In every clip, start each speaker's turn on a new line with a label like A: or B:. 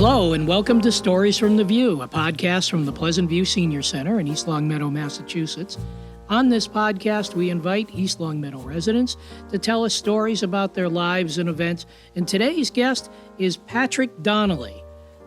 A: Hello, and welcome to Stories from the View, a podcast from the Pleasant View Senior Center in East Longmeadow, Massachusetts. On this podcast, we invite East Longmeadow residents to tell us stories about their lives and events. And today's guest is Patrick Donnely.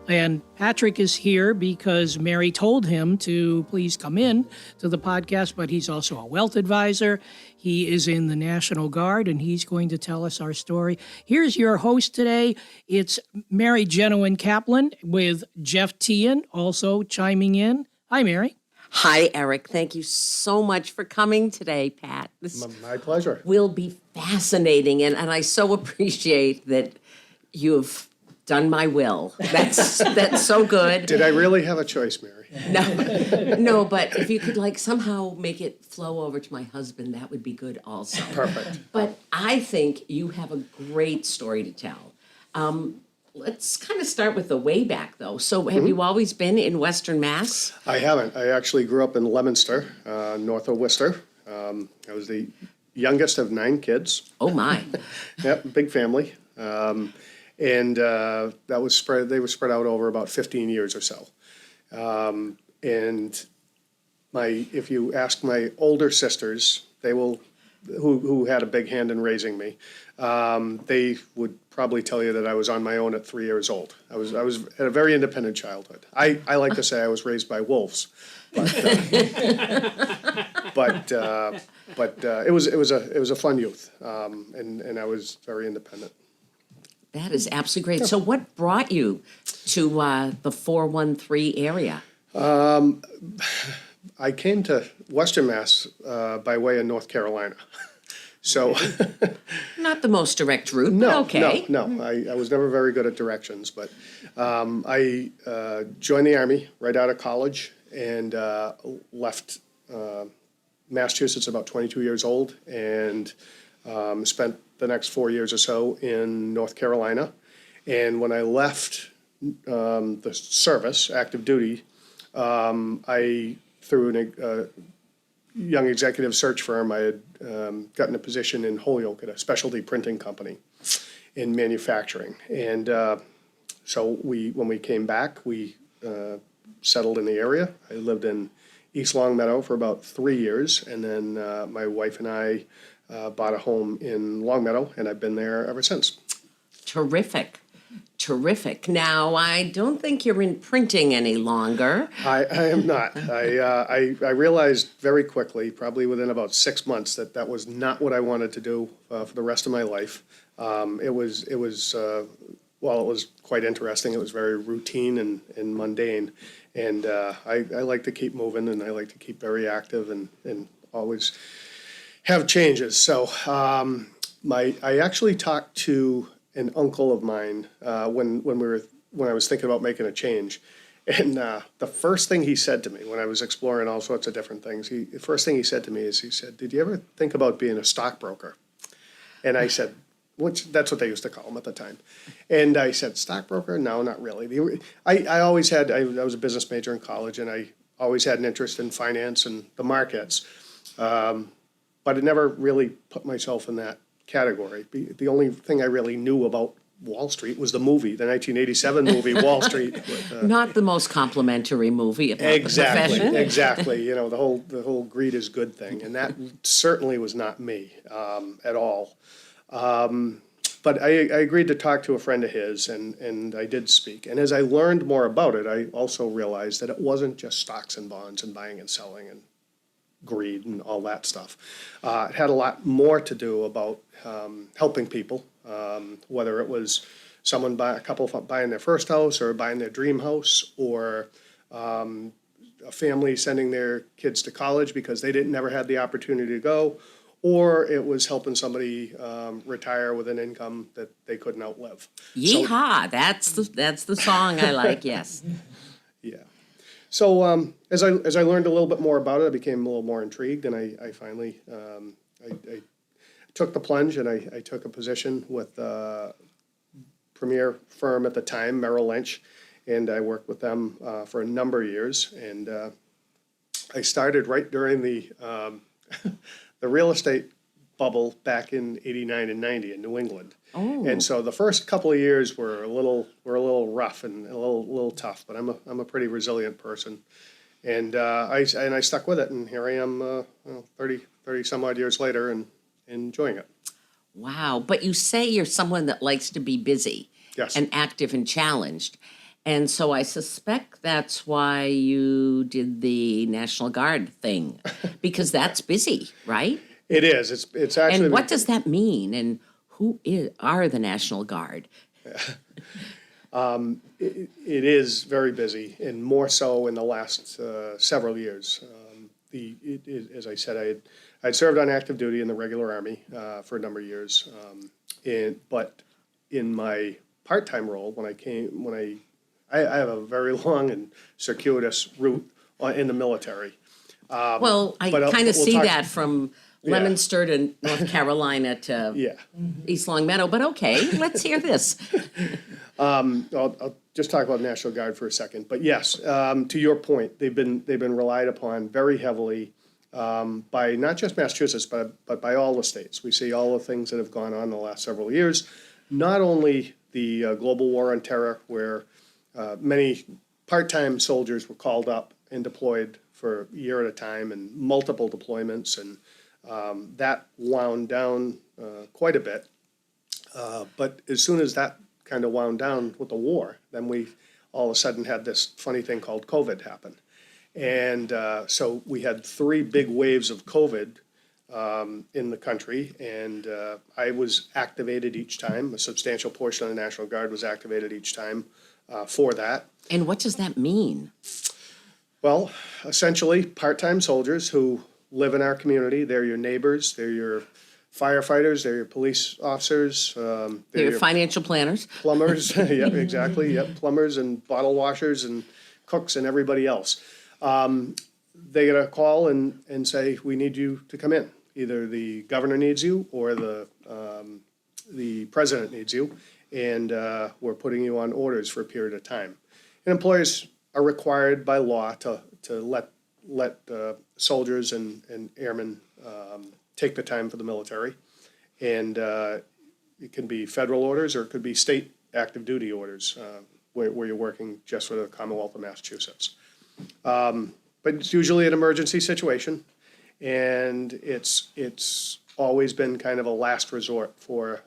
A: And Patrick is here because Mary told him to please come in to the podcast, but he's also a wealth advisor. He is in the National Guard, and he's going to tell us our story. Here's your host today. It's Mary Genoan Kaplan with Jeff Tian also chiming in. Hi, Mary.
B: Hi, Eric. Thank you so much for coming today, Pat. This
C: My pleasure.
B: will be fascinating, and I so appreciate that you've done my will. That's so good.
C: Did I really have a choice, Mary?
B: No, but if you could somehow make it flow over to my husband, that would be good also.
C: Perfect.
B: But I think you have a great story to tell. Let's kind of start with the way back, though. So have you always been in Western Mass?
C: I haven't. I actually grew up in Leominster, north of Worcester. I was the youngest of 9 kids.
B: Oh, my.
C: Yep, big family. And that was spread. They were spread out over about 15 years or so. And if you ask my older sisters, who had a big hand in raising me, they would probably tell you that I was on my own at 3 years old. I was had a very independent childhood. I like to say I was raised by wolves, but it was a fun youth, and I was very independent.
B: That is absolutely great. So what brought you to the 413 area?
C: I came to Western Mass by way of North Carolina. So
B: Not the most direct route,
C: no,
B: but okay.
C: no. I was never very good at directions, but I joined the Army right out of college and left Massachusetts about 22 years old and spent the next 4 years or so in North Carolina. And when I left the service, active duty, I, through a young executive search firm, I had gotten a position in Holyoke at a specialty printing company in manufacturing. And so when we came back, we settled in the area. I lived in East Longmeadow for about 3 years, and then my wife and I bought a home in Longmeadow, and I've been there ever since.
B: Terrific. Now, I don't think you're in printing any longer.
C: I am not. I realized very quickly, probably within about 6 months, that was not what I wanted to do for the rest of my life. It was quite interesting. It was very routine and mundane, and I like to keep moving, and I like to keep very active and always have changes. So I actually talked to an uncle of mine when I was thinking about making a change, and the first thing he said to me when I was exploring all sorts of different things, the first thing he said to me is, he said, "Did you ever think about being a stockbroker?" And I said, that's what they used to call them at the time. And I said, "Stockbroker? No, not really." I was a business major in college, and I always had an interest in finance and the markets. But I never really put myself in that category. The only thing I really knew about Wall Street was the 1987 movie, Wall Street.
B: Not the most complimentary movie about the profession.
C: Exactly. You know, the whole greed is good thing, and that certainly was not me at all. But I agreed to talk to a friend of his, and I did speak. And as I learned more about it, I also realized that it wasn't just stocks and bonds and buying and selling and greed and all that stuff. It had a lot more to do about helping people, whether it was a couple buying their first house or buying their dream house, or a family sending their kids to college because they never had the opportunity to go, or it was helping somebody retire with an income that they couldn't outlive.
B: Yeehaw! That's the song I like. Yes.
C: Yeah. So as I learned a little bit more about it, I became a little more intrigued, and I finally I took the plunge, and I took a position with a premier firm at the time, Merrill Lynch, and I worked with them for a number of years. And I started right during the the real estate bubble back in '89 and '90 in New England.
B: Oh.
C: And so the first couple of years were a little rough and a little tough, but I'm a pretty resilient person. And I stuck with it, and here I am 30 some odd years later and enjoying it.
B: Wow. But you say you're someone that likes to be busy
C: Yes.
B: and active and challenged. And so I suspect that's why you did the National Guard thing, because that's busy, right?
C: It is. It's actually.
B: And what does that mean? And are the National Guard?
C: It is very busy, and more so in the last several years. As I said, I'd served on active duty in the regular Army for a number of years, but in my part-time role, I have a very long and circuitous route in the military.
B: Well, I
C: but
B: kind of
C: we'll
B: see
C: talk-
B: that from Leominster to North Carolina to
C: Yeah.
B: East Long Meadow, but okay, let's hear this.
C: I'll just talk about National Guard for a second. But yes, to your point, they've been relied upon very heavily by not just Massachusetts, but by all the states. We see all the things that have gone on in the last several years. Not only the global war on terror, where many part-time soldiers were called up and deployed for a year at a time, and multiple deployments, and that wound down quite a bit. But as soon as that kind of wound down with the war, then we all of a sudden had this funny thing called COVID happen. And so we had 3 big waves of COVID in the country, and I was activated each time. A substantial portion of the National Guard was activated each time for that.
B: And what does that mean?
C: Well, essentially, part-time soldiers who live in our community. They're your neighbors, they're your firefighters, they're your police officers.
B: They're your financial planners.
C: Plumbers, yeah, exactly, yep, plumbers and bottle washers and cooks and everybody else. They get a call and say, we need you to come in. Either the governor needs you or the president needs you, and we're putting you on orders for a period of time. And employers are required by law to let soldiers and airmen take the time for the military. And it can be federal orders or it could be state active duty orders where you're working just for the Commonwealth of Massachusetts. But it's usually an emergency situation, and it's always been kind of a last resort for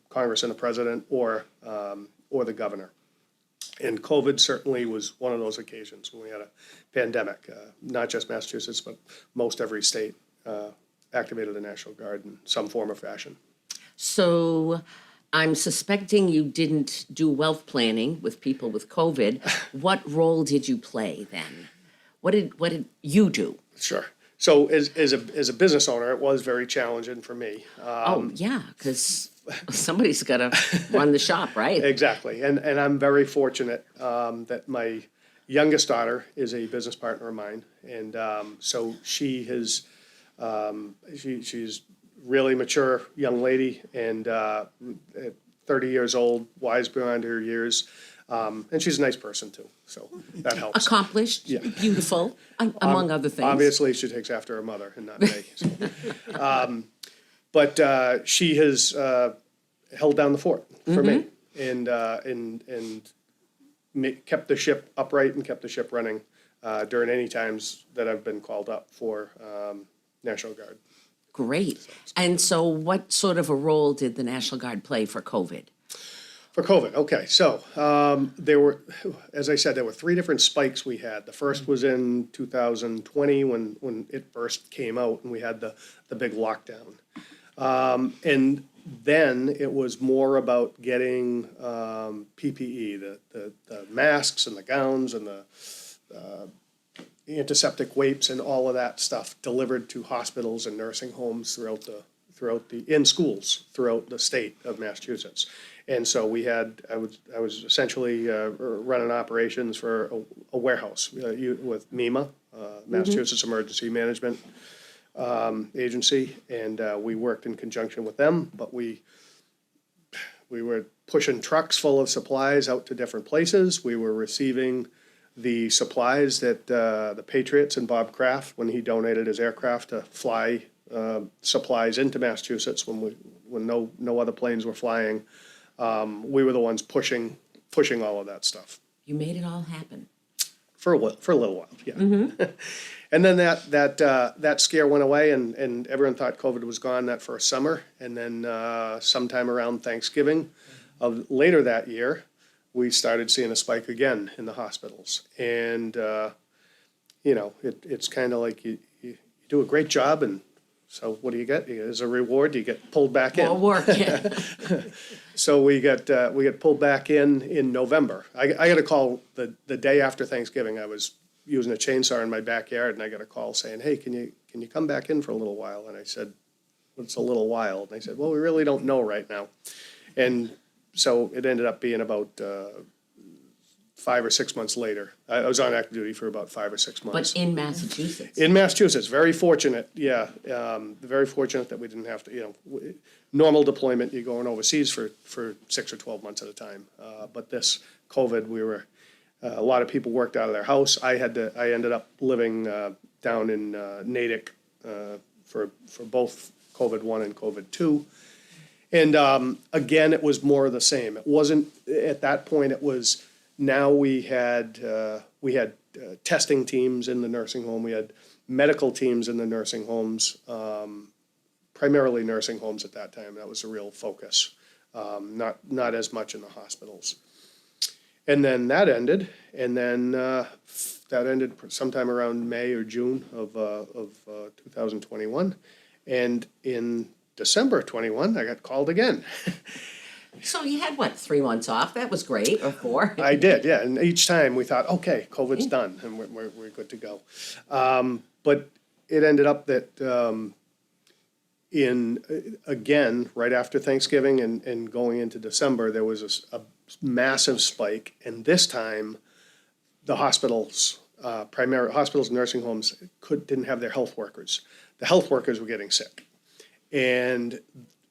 C: Congress and the president or the governor. And COVID certainly was one of those occasions when we had a pandemic. Not just Massachusetts, but most every state activated the National Guard in some form or fashion.
B: So I'm suspecting you didn't do wealth planning with people with COVID. What role did you play then? What did you do?
C: Sure. So as a business owner, it was very challenging for me.
B: Oh, yeah, because somebody's got to run the shop, right?
C: Exactly. And I'm very fortunate that my youngest daughter is a business partner of mine. And so she has, she's really mature young lady and at 30 years old, wise beyond her years. And she's a nice person too, so that helps.
B: Accomplished,
C: Yeah.
B: beautiful, among other things.
C: Obviously, she takes after her mother and not me. So. But she has held down the fort for me and kept the ship upright and kept the ship running during any times that I've been called up for National Guard.
B: Great. And so what sort of a role did the National Guard play for COVID?
C: For COVID, okay, so there were, as I said, there were 3 different spikes we had. The first was in 2020 when it first came out and we had the big lockdown. And then it was more about getting PPE, the masks and the gowns and the antiseptic wipes and all of that stuff delivered to hospitals and nursing homes in schools throughout the state of Massachusetts. And so I was essentially running operations for a warehouse with MEMA, Massachusetts Emergency Management Agency, and we worked in conjunction with them, but we were pushing trucks full of supplies out to different places. We were receiving the supplies that the Patriots and Bob Kraft, when he donated his aircraft to fly supplies into Massachusetts when no other planes were flying. We were the ones pushing all of that stuff
B: You made it all happen.
C: for a little while, yeah. And then that scare went away, and everyone thought COVID was gone that first summer. And then sometime around Thanksgiving of later that year, we started seeing a spike again in the hospitals. And it's kind of like you do a great job, and so what do you get? As a reward, you get pulled back in.
B: More work, yeah.
C: So we get pulled back in November. I got a call the day after Thanksgiving. I was using a chainsaw in my backyard, and I got a call saying, "Hey, can you come back in for a little while?" And I said, "What's a little while?" And they said, "Well, we really don't know right now." And so it ended up being about 5 or 6 months later. I was on active duty for about 5 or 6 months.
B: But in Massachusetts.
C: In Massachusetts, very fortunate, yeah. Very fortunate that we didn't have to, normal deployment, you're going overseas for 6 or 12 months at a time. But this COVID, a lot of people worked out of their house. I ended up living down in Natick for both COVID-1 and COVID-2. And again, it was more of the same. It wasn't, at that point, it was, now we had testing teams in the nursing home. We had medical teams in the nursing homes, primarily nursing homes at that time. That was a real focus, not as much in the hospitals. And then that ended, and then that ended sometime around May or June of 2021. And in December of 21, I got called again.
B: So you had, 3 months off? That was great, or 4?
C: I did, yeah. And each time we thought, okay, COVID's done, and we're good to go. But it ended up that again, right after Thanksgiving and going into December, there was a massive spike. And this time, the hospitals, primary hospitals and nursing homes didn't have their health workers. The health workers were getting sick. And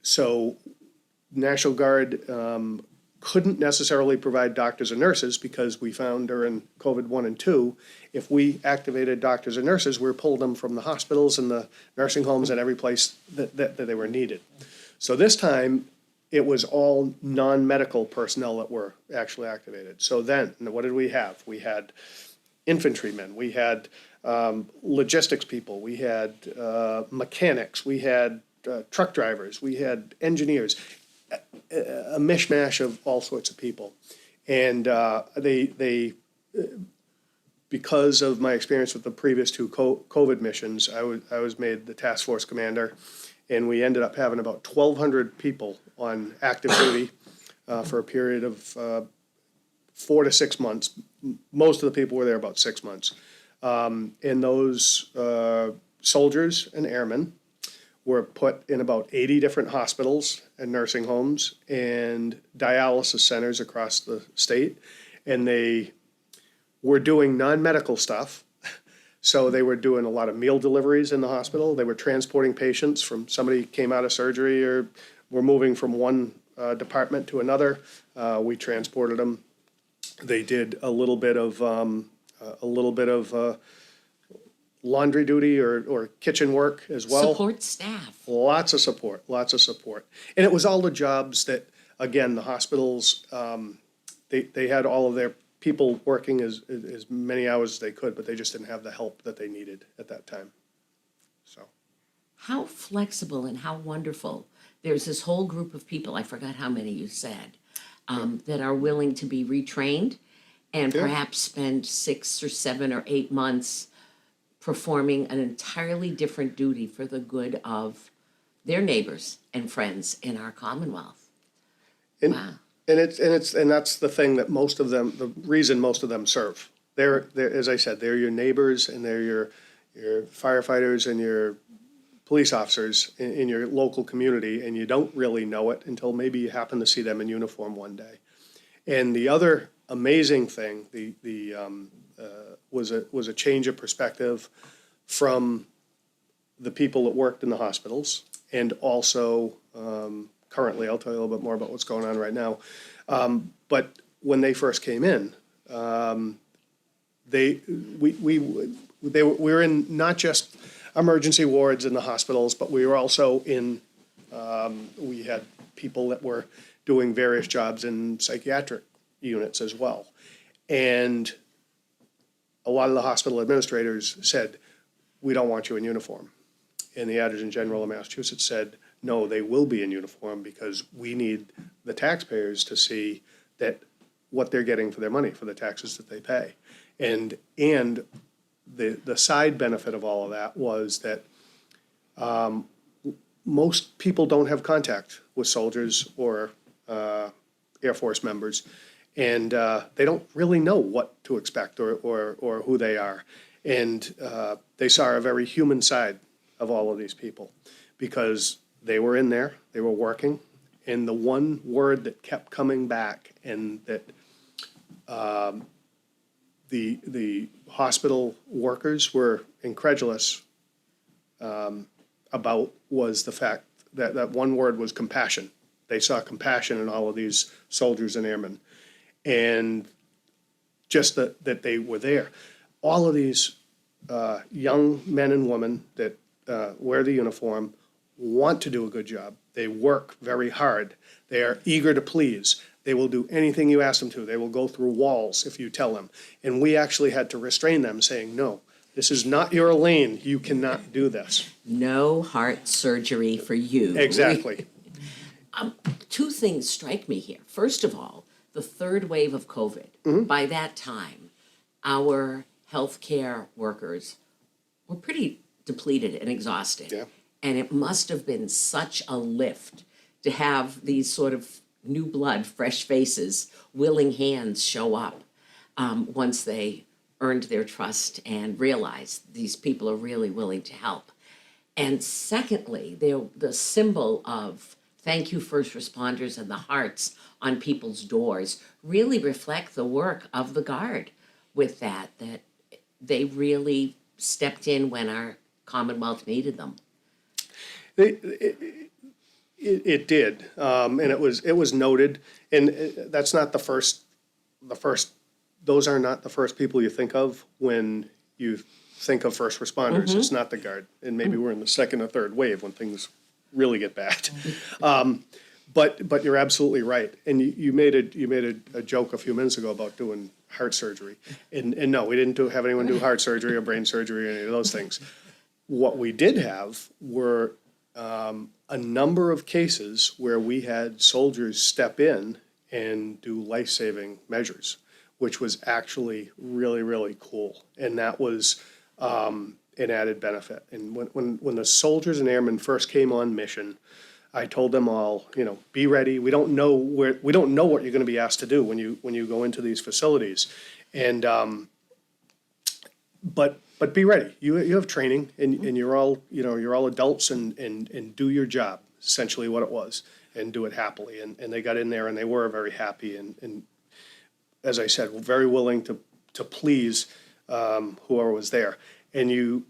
C: so National Guard couldn't necessarily provide doctors and nurses, because we found during COVID-1 and 2, if we activated doctors and nurses, we pulled them from the hospitals and the nursing homes and every place that they were needed. So this time, it was all non-medical personnel that were actually activated. So then, what did we have? We had infantrymen, we had logistics people, we had mechanics, we had truck drivers, we had engineers, a mishmash of all sorts of people. And they because of my experience with the previous 2 COVID missions, I was made the task force commander, and we ended up having about 1,200 people on active duty for a period of 4 to 6 months. Most of the people were there about 6 months. And those soldiers and airmen were put in about 80 different hospitals and nursing homes and dialysis centers across the state. And they were doing non-medical stuff. So they were doing a lot of meal deliveries in the hospital. They were transporting patients from, somebody came out of surgery or were moving from one department to another. We transported them. They did a little bit of laundry duty or kitchen work as well.
B: Support staff.
C: Lots of support. And it was all the jobs that, again, the hospitals, they had all of their people working as many hours as they could, but they just didn't have the help that they needed at that time. So,
B: How flexible and how wonderful. There's this whole group of people, I forgot how many you said, that are willing to be retrained and perhaps spend 6 or 7 or 8 months performing an entirely different duty for the good of their neighbors and friends in our Commonwealth. Wow.
C: And that's the thing that most of them, the reason most of them serve. They're as I said, they're your neighbors, and they're your firefighters and your police officers in your local community, and you don't really know it until maybe you happen to see them in uniform one day. And the other amazing thing, was a change of perspective from the people that worked in the hospitals, and also currently, I'll tell you a little bit more about what's going on right now. But when they first came in, we were in not just emergency wards in the hospitals, but we were also in, we had people that were doing various jobs in psychiatric units as well. And a lot of the hospital administrators said, we don't want you in uniform. And the Adjutant General of Massachusetts said, no, they will be in uniform because we need the taxpayers to see that what they're getting for their money, for the taxes that they pay. And the side benefit of all of that was that most people don't have contact with soldiers or Air Force members, and they don't really know what to expect or who they are. And they saw a very human side of all of these people because they were in there, they were working, and the one word that kept coming back and that the hospital workers were incredulous about was the fact that that one word was compassion. They saw compassion in all of these soldiers and airmen, and just that they were there. All of these young men and women that wear the uniform want to do a good job. They work very hard. They are eager to please. They will do anything you ask them to. They will go through walls if you tell them. And we actually had to restrain them, saying, no, this is not your lane. You cannot do this.
B: No heart surgery for you.
C: Exactly.
B: Two things strike me here. First of all, the third wave of COVID. By that time, our healthcare workers were pretty depleted and exhausted.
C: Yeah.
B: And it must have been such a lift to have these sort of new blood, fresh faces, willing hands show up once they earned their trust and realized these people are really willing to help. And secondly, the symbol of thank you first responders and the hearts on people's doors really reflect the work of the Guard with that they really stepped in when our Commonwealth needed them.
C: It did, and it was noted, and that's not the first. Those are not the first people you think of when you think of first responders. It's not the Guard, and maybe we're in the second or third wave when things really get bad. But you're absolutely right, and you made a joke a few minutes ago about doing heart surgery, and no, we didn't have anyone do heart surgery or brain surgery or any of those things. What we did have were a number of cases where we had soldiers step in and do life-saving measures, which was actually really, really cool. And that was an added benefit. And when the soldiers and airmen first came on mission, I told them all, be ready. We don't know what you're going to be asked to do when you go into these facilities. And but be ready. You have training, and you're all adults, and do your job. Essentially, what it was, and do it happily. And they got in there, and they were very happy, and as I said, very willing to please whoever was there. And you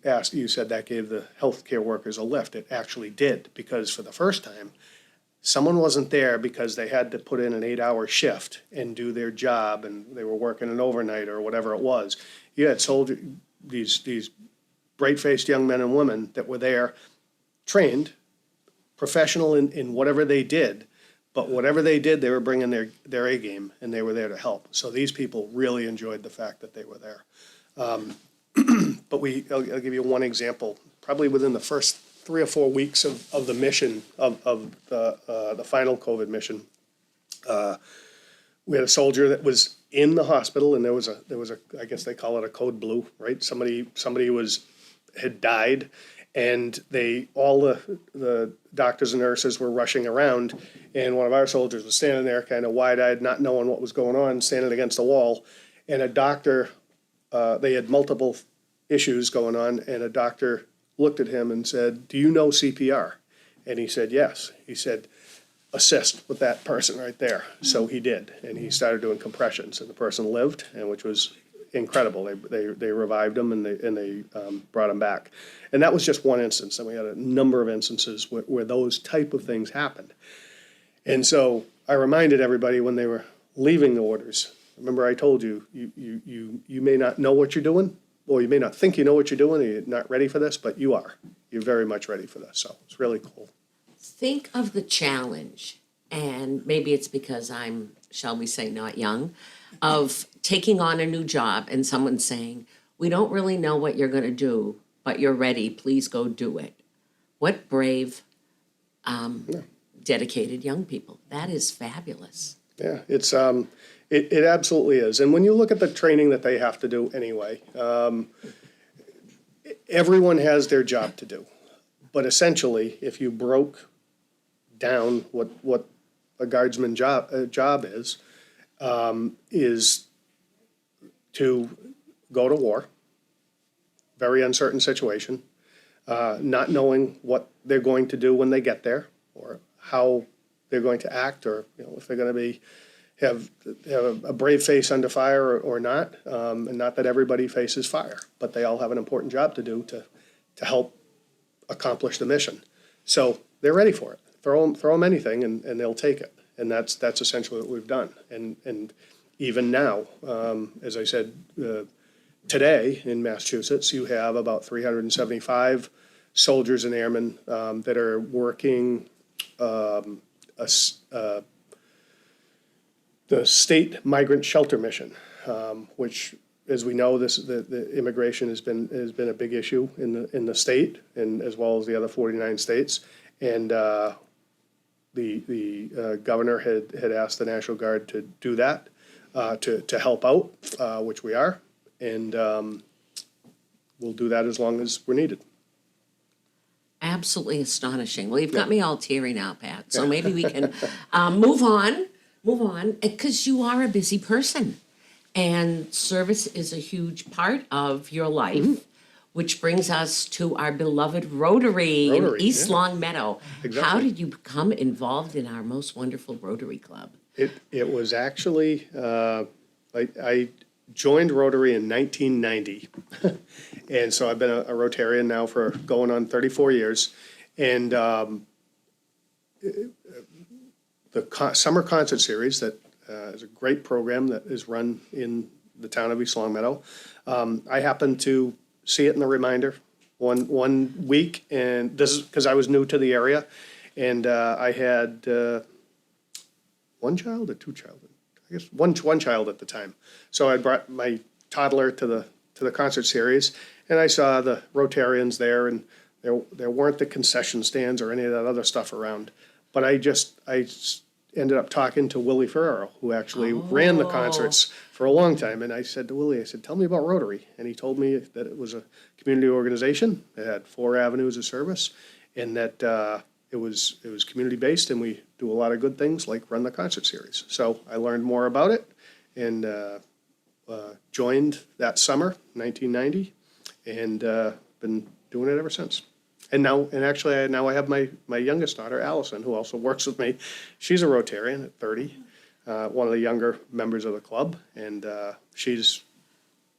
C: said that gave the healthcare workers a lift. It actually did, because for the first time, someone wasn't there because they had to put in an 8-hour shift and do their job, and they were working an overnight or whatever it was. You had these bright-faced young men and women that were there, trained, professional in whatever they did, but whatever they did, they were bringing their A game, and they were there to help. So these people really enjoyed the fact that they were there. But I'll give you one example. Probably within the first 3 or 4 weeks of the mission, of the final COVID mission, we had a soldier that was in the hospital, and there was a I guess they call it a code blue, right? Somebody had died, and all the doctors and nurses were rushing around, and one of our soldiers was standing there kind of wide-eyed, not knowing what was going on, standing against the wall, and a doctor, they had multiple issues going on, and a doctor looked at him and said, "Do you know CPR?" And he said, "Yes." He said, "Assist with that person right there." So he did, and he started doing compressions, and the person lived, and which was incredible. They revived him, and they brought him back. And that was just one instance, and we had a number of instances where those type of things happened. And so I reminded everybody when they were leaving the orders, remember I told you, you may not know what you're doing, well, you may not think you know what you're doing, or you're not ready for this, but you are. You're very much ready for this, so it's really cool.
B: Think of the challenge, and maybe it's because I'm, shall we say, not young, of taking on a new job and someone saying, we don't really know what you're going to do, but you're ready, please go do it. What brave, dedicated young people. That is fabulous.
C: Yeah, it absolutely is. And when you look at the training that they have to do anyway, everyone has their job to do. But essentially, if you broke down what a guardsman job is to go to war, very uncertain situation, not knowing what they're going to do when they get there, or how they're going to act, or if they're going to have a brave face under fire or not. And not that everybody faces fire, but they all have an important job to do to help accomplish the mission. So they're ready for it. Throw them anything, and they'll take it. And that's essentially what we've done. And even now, as I said, today in Massachusetts, you have about 375 soldiers and airmen that are working the state migrant shelter mission, which, as we know, the immigration has been a big issue in the state, and as well as the other 49 states. And the governor had asked the National Guard to do that, to help out, which we are, and we'll do that as long as we're needed.
B: Absolutely astonishing. Well, you've got me all teary now, Pat. So maybe we can move on, because you are a busy person. And service is a huge part of your life, which brings us to our beloved Rotary in East Long Meadow.
C: Exactly.
B: How did you become involved in our most wonderful Rotary Club?
C: It was actually, I joined Rotary in 1990. And so I've been a Rotarian now for going on 34 years. And the Summer Concert Series that is a great program that is run in the town of East Long Meadow. I happened to see it in the reminder one week, and this is because I was new to the area, and I had one child or two children, I guess one child at the time. So I brought my toddler to the concert series, and I saw the Rotarians there, and there weren't the concession stands or any of that other stuff around. But I ended up talking to Willie Ferraro, who actually ran the concerts for a long time. And I said to Willie, tell me about Rotary. And he told me that it was a community organization. It had 4 avenues of service, and that it was community-based, and we do a lot of good things like run the concert series. So I learned more about it, and joined that summer, 1990, and been doing it ever since. And actually I have my youngest daughter, Allison, who also works with me. She's a Rotarian at 30, one of the younger members of the club, and she's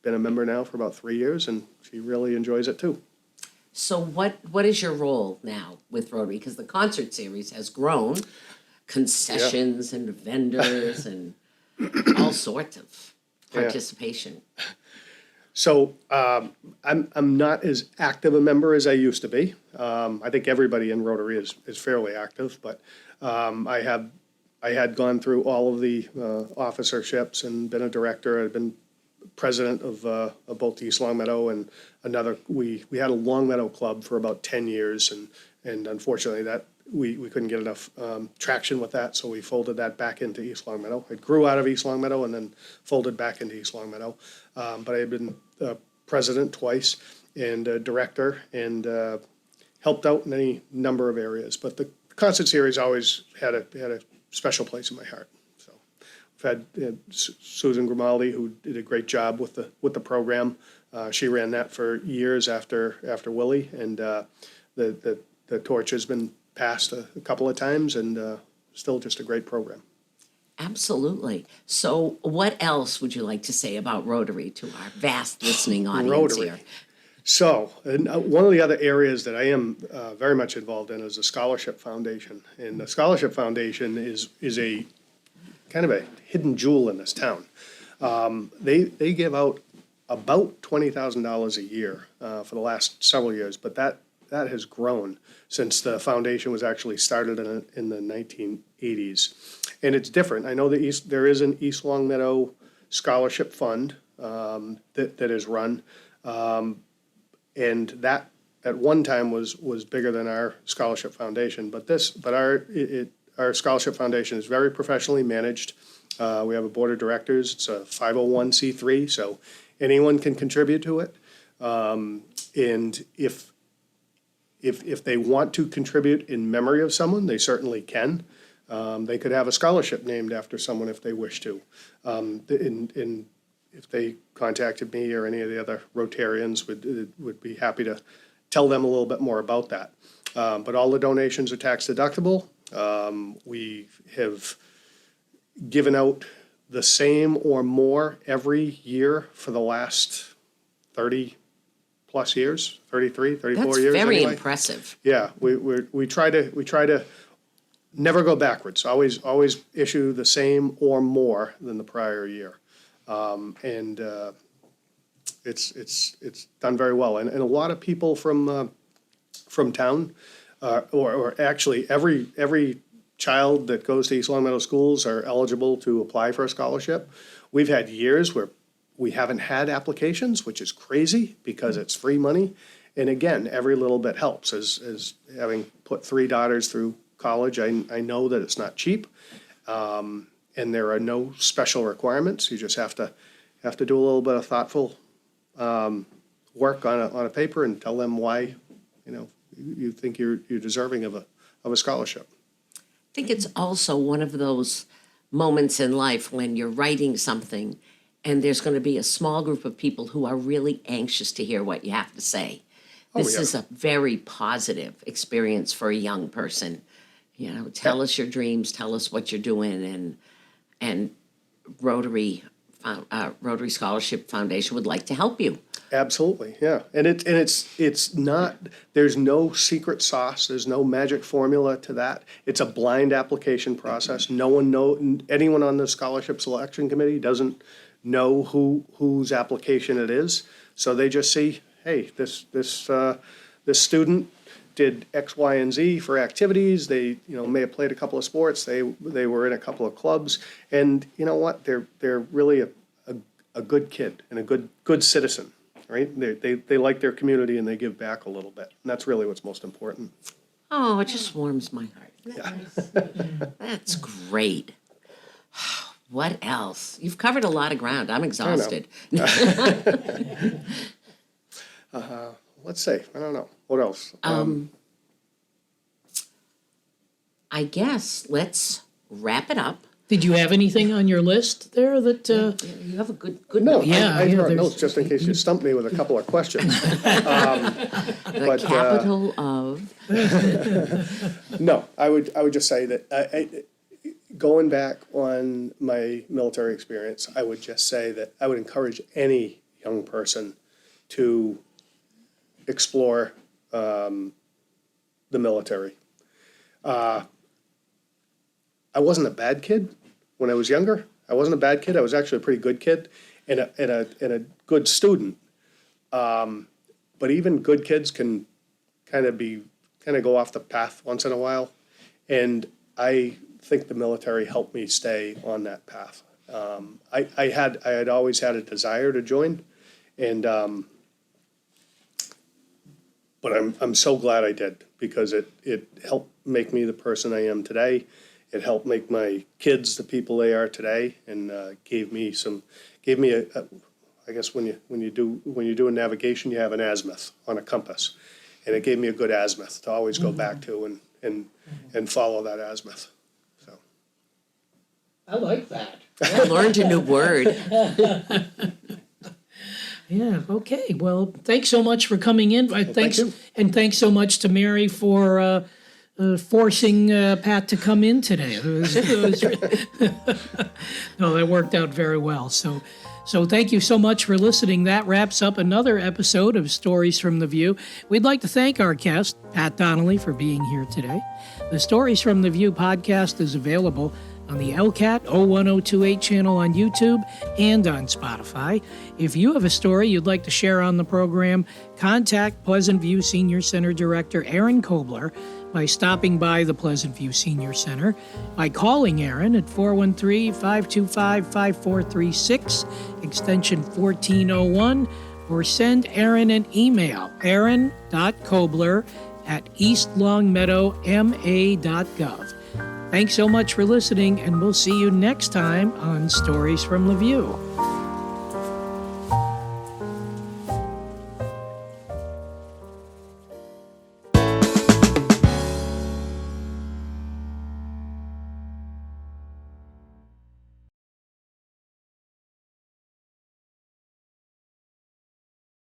C: been a member now for about 3 years, and she really enjoys it too.
B: So what is your role now with Rotary? Because the concert series has grown, concessions and vendors and all sorts of participation.
C: So I'm not as active a member as I used to be. I think everybody in Rotary is fairly active, but I had gone through all of the officerships and been a director. I've been president of both East Long Meadow and another. We had a Long Meadow club for about 10 years, and unfortunately that we couldn't get enough traction with that, so we folded that back into East Long Meadow. It grew out of East Long Meadow and then folded back into East Long Meadow. But I had been president twice and director, and helped out in any number of areas. But the concert series always had a special place in my heart. So we've had Susan Grimaldi, who did a great job with the program. She ran that for years after Willie, and the torch has been passed a couple of times, and still just a great program.
B: Absolutely. So what else would you like to say about Rotary to our vast listening audience here?
C: So one of the other areas that I am very much involved in is the Scholarship Foundation. And the Scholarship Foundation is a kind of a hidden jewel in this town. They give out about $20,000 a year for the last several years, but that has grown since the foundation was actually started in the 1980s. And it's different. I know that there is an East Long Meadow Scholarship Fund that is run, and that at one time was bigger than our scholarship foundation. But our scholarship foundation is very professionally managed. We have a board of directors. It's a 501c3, so anyone can contribute to it. And if they want to contribute in memory of someone, they certainly can. They could have a scholarship named after someone if they wish to. And if they contacted me or any of the other Rotarians, would be happy to tell them a little bit more about that. But all the donations are tax deductible. We have given out the same or more every year for the last 30 plus years, 33, 34
B: That's
C: years.
B: very
C: anyway.
B: impressive.
C: Yeah, we try to never go backwards. Always issue the same or more than the prior year, and it's done very well. And a lot of people from town, or actually every child that goes to East Long Meadow schools are eligible to apply for a scholarship. We've had years where we haven't had applications, which is crazy because it's free money. And again, every little bit helps. As having put 3 daughters through college, I know that it's not cheap, and there are no special requirements. You just have to do a little bit of thoughtful work on a paper and tell them why you think you're deserving of a scholarship.
B: I think it's also one of those moments in life when you're writing something and there's going to be a small group of people who are really anxious to hear what you have to say. This is a very positive experience for a young person. Tell us your dreams, tell us what you're doing, and Rotary Scholarship Foundation would like to help you.
C: Absolutely, yeah, and it's not. There's no secret sauce. There's no magic formula to that. It's a blind application process. Anyone on the scholarship selection committee doesn't know whose application it is. So they just see, hey, this student did X, Y, and Z for activities. They may have played a couple of sports. They were in a couple of clubs, and you know what? They're really a good kid and a good citizen. Right? They like their community and they give back a little bit. And that's really what's most important.
B: Oh, it just warms my heart. Yeah. That's great. What else? You've covered a lot of ground. I'm exhausted.
C: Let's see. I don't know. What else?
B: I guess let's wrap it up.
A: Did you have anything on your list there that?
B: You have a good
C: No,
B: note.
C: I brought notes just in case you stumped me with a couple of questions.
B: The capital of.
C: No, I would just say that going back on my military experience, I would just say that I would encourage any young person to explore the military. I wasn't a bad kid when I was younger. I wasn't a bad kid. I was actually a pretty good kid and a good student. But even good kids can kind of go off the path once in a while. And I think the military helped me stay on that path. I had always had a desire to join, and but I'm so glad I did, because it helped make me the person I am today. It helped make my kids the people they are today, and gave me a I guess when you do a navigation, you have an azimuth on a compass, and it gave me a good azimuth to always go back to and follow that azimuth. So
A: I like that.
B: I learned a new word.
A: Yeah, okay. Well, thanks so much for coming in.
C: Thank you.
A: And thanks so much to Mary for forcing Pat to come in today. No, that worked out very well. So thank you so much for listening. That wraps up another episode of Stories from the View. We'd like to thank our guest, Pat Donnely, for being here today. The Stories from the View podcast is available on the LCAT 01028 channel on YouTube and on Spotify. If you have a story you'd like to share on the program, contact Pleasant View Senior Center Director Aaron Kobler by stopping by the Pleasant View Senior Center, by calling Aaron at 413-525-5436, extension 1401, or send Aaron an email, aaron.kobler@eastlongmeadowma.gov. Thanks so much for listening, and we'll see you next time on Stories from the View.